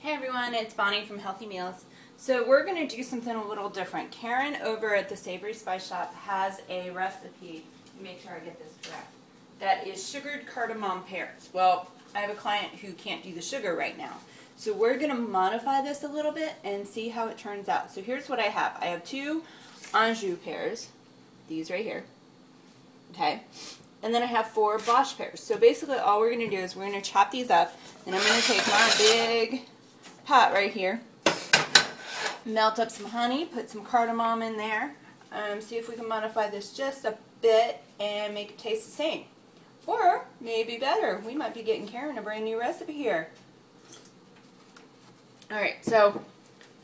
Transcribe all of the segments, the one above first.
Hey everyone, it's Bonnie from Healthy Meals. So we're going to do something a little different. Karen over at the Savory Spice Shop has a recipe, make sure I get this correct, that is sugared cardamom pears. Well, I have a client who can't do the sugar right now. So we're going to modify this a little bit and see how it turns out. So here's what I have. I have 2 Anjou pears, these right here, okay? And then I have 4 Bosch pears. So basically all we're going to do is we're going to chop these up, and I'm going to take my big pot right here, melt up some honey, put some cardamom in there, see if we can modify this just a bit and make it taste the same. Or maybe better. We might be getting Karen a brand new recipe here. Alright, so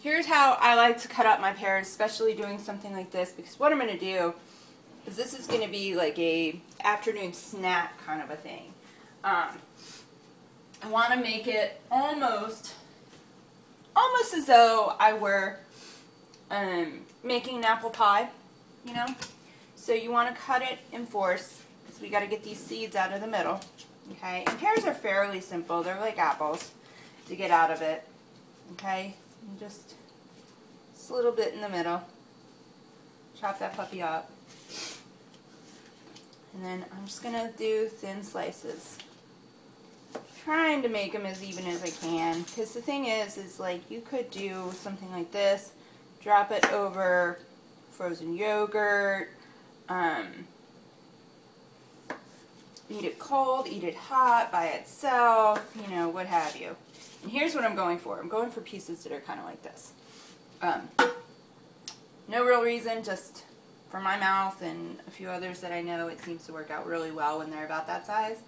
here's how I like to cut up my pears, especially doing something like this, because what I'm going to do is this is going to be like a afternoon snack kind of a thing. I want to make it almost as though I were making an apple pie, you know. So you want to cut it in fours, because we got to get these seeds out of the middle, okay. And pears are fairly simple. They're like apples to get out of it, okay. And just a little bit in the middle. Chop that puppy up. And then I'm just going to do thin slices. Trying to make them as even as I can, because the thing is like you could do something like this, drop it over frozen yogurt, eat it cold, eat it hot by itself, you know, what have you. And here's what I'm going for. I'm going for pieces that are kind of like this. No real reason, just for my mouth and a few others that I know, it seems to work out really well when they're about that size.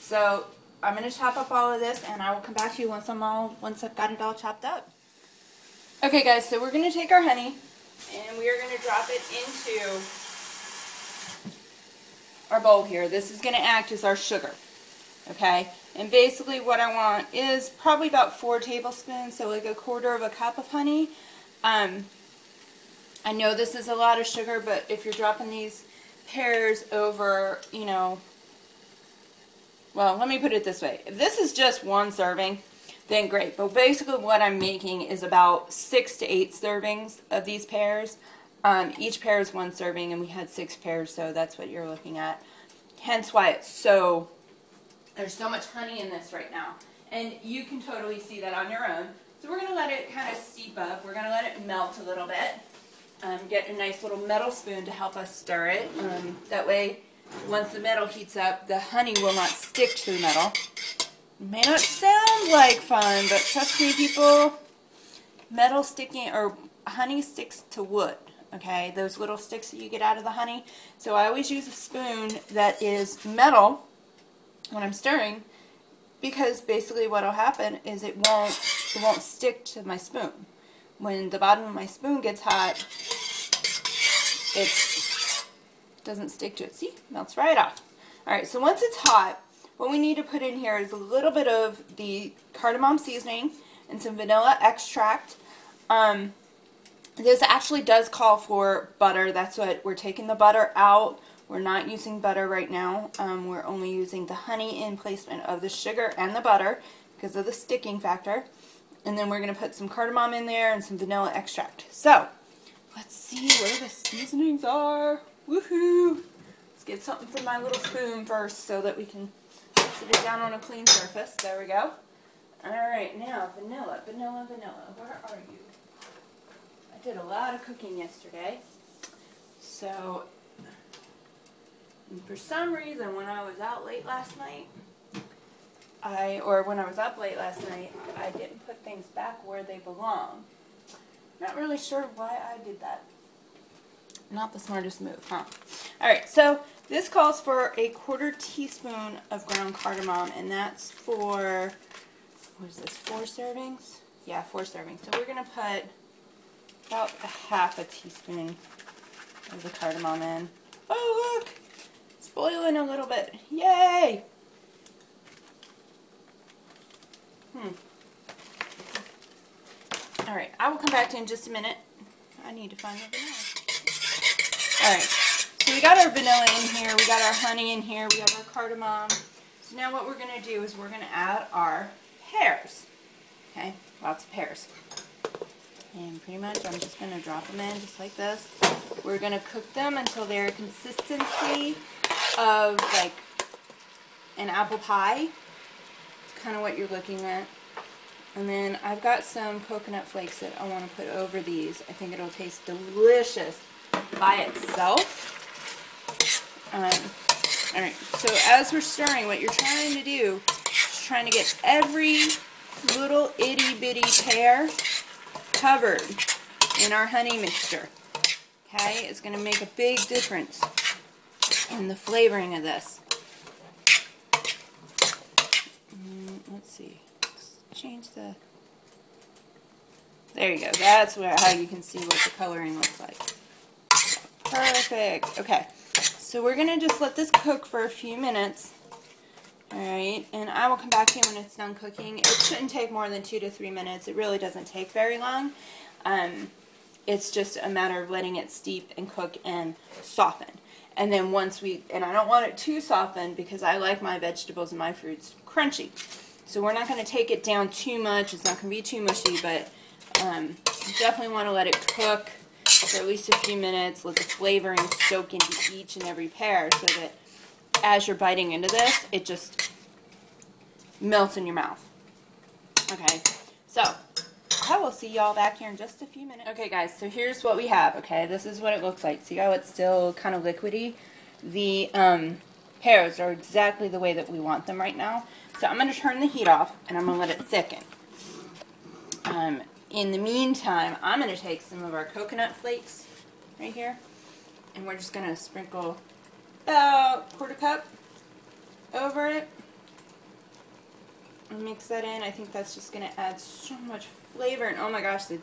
So I'm going to chop up all of this, and I will come back to you once I've got it all chopped up. Okay guys, so we're going to take our honey, and we are going to drop it into our bowl here. This is going to act as our sugar, okay? And basically what I want is probably about 4 tablespoons, so like 1/4 cup of honey. I know this is a lot of sugar, but if you're dropping these pears over, you know, well, let me put it this way. If this is just 1 serving, then great. But basically what I'm making is about 6 to 8 servings of these pears. Each pear is 1 serving, and we had 6 pears, so that's what you're looking at. Hence why it's so, there's so much honey in this right now. And you can totally see that on your own. So we're going to let it kind of steep up. We're going to let it melt a little bit. Get a nice little metal spoon to help us stir it. That way, once the metal heats up, the honey will not stick to the metal. It may not sound like fun, but trust me, people, metal sticking, or honey sticks to wood, okay? Those little sticks that you get out of the honey. So I always use a spoon that is metal when I'm stirring, because basically what will happen is it won't stick to my spoon. When the bottom of my spoon gets hot, it doesn't stick to it. See? Melts right off. Alright, so once it's hot, what we need to put in here is a little bit of the cardamom seasoning and some vanilla extract. This actually does call for butter. That's what we're taking the butter out. We're not using butter right now. We're only using the honey in placement of the sugar and the butter because of the sticking factor. And then we're going to put some cardamom in there and some vanilla extract. So, let's see where the seasonings are. Woohoo! Let's get something from my little spoon first so that we can sit it down on a clean surface. There we go. Alright, now vanilla. Where are you? I did a lot of cooking yesterday. So, for some reason when I was out late last night, when I was up late last night, I didn't put things back where they belong. Not really sure why I did that. Not the smartest move, huh? Alright, so this calls for a 1/4 teaspoon of ground cardamom, and that's for, what is this, 4 servings? Yeah, 4 servings. So we're going to put about 1/2 teaspoon of the cardamom in. Oh, look! It's boiling a little bit. Yay! Alright, I will come back to you in just a minute. I need to find the vanilla. Alright, so we got our vanilla in here, we got our honey in here, we have our cardamom. So now what we're going to do is we're going to add our pears. Okay, lots pears. And pretty much I'm just going to drop them in just like this. We're going to cook them until they're consistency of like an apple pie. It's kind of what you're looking at. And then I've got some coconut flakes that I want to put over these. I think it'll taste delicious by itself. Alright, so as we're stirring, what you're trying to do is trying to get every little itty bitty pear covered in our honey mixture. Okay, it's going to make a big difference in the flavoring of this. Let's see. Let's change the... There you go. That's how you can see what the coloring looks like. Perfect. Okay, so we're going to just let this cook for a few minutes. Alright, and I will come back to you when it's done cooking. It shouldn't take more than 2 to 3 minutes. It really doesn't take very long. It's just a matter of letting it steep and cook and soften. And then once and I don't want it too softened because I like my vegetables and my fruits crunchy. So we're not going to take it down too much. It's not going to be too mushy, but you definitely want to let it cook for at least a few minutes. Let the flavoring soak into each and every pear so that as you're biting into this, it just melts in your mouth. Okay, so I will see y'all back here in just a few minutes. Okay guys, so here's what we have, okay? This is what it looks like. See how it's still kind of liquidy? The pears are exactly the way that we want them right now. So I'm going to turn the heat off and I'm going to let it thicken. In the meantime, I'm going to take some of our coconut flakes right here and we're just going to sprinkle about a 1/4 cup over it and mix that in. I think that's just going to add so much flavor, and oh my gosh, the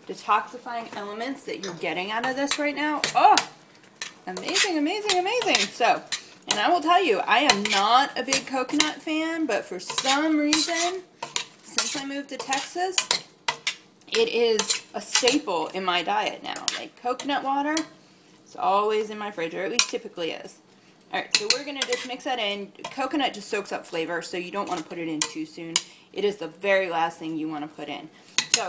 detoxifying elements that you're getting out of this right now, oh, amazing, amazing, amazing. So, and I will tell you, I am not a big coconut fan, but for some reason, since I moved to Texas, it is a staple in my diet now. Like coconut water, it's always in my fridge, or at least typically is. Alright, so we're going to just mix that in. Coconut just soaks up flavor, so you don't want to put it in too soon. It is the very last thing you want to put in. So,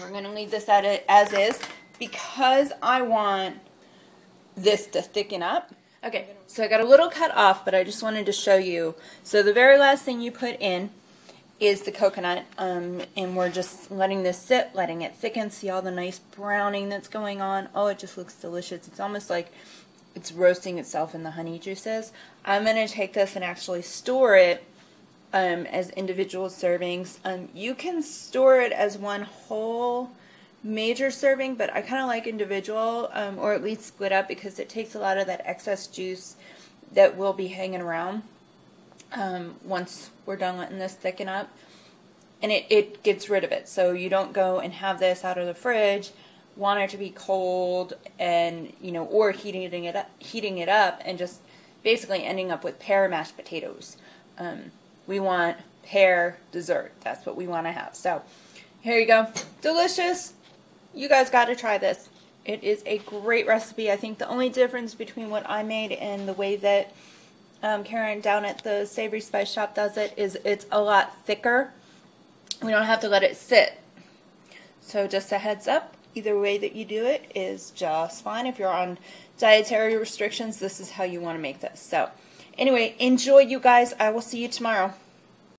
we're going to leave this at it as is because I want this to thicken up. Okay, so I got a little cut off, but I just wanted to show you. So the very last thing you put in is the coconut, and we're just letting this sit, letting it thicken. See all the nice browning that's going on? Oh, it just looks delicious. It's almost like it's roasting itself in the honey juices. I'm going to take this and actually store it as individual servings. You can store it as one whole major serving, but I kind of like individual, or at least split up, because it takes a lot of that excess juice that will be hanging around once we're done letting this thicken up, and it gets rid of it. So you don't go and have this out of the fridge, want it to be cold, and or heating it up and just basically ending up with pear mashed potatoes. We want pear dessert. That's what we want to have. So here you go. Delicious. You guys got to try this. It is a great recipe. I think the only difference between what I made and the way that Karen down at the Savory Spice Shop does it is it's a lot thicker. We don't have to let it sit. So just a heads up, either way that you do it is just fine. If you're on dietary restrictions, this is how you want to make this. So anyway, enjoy, you guys. I will see you tomorrow.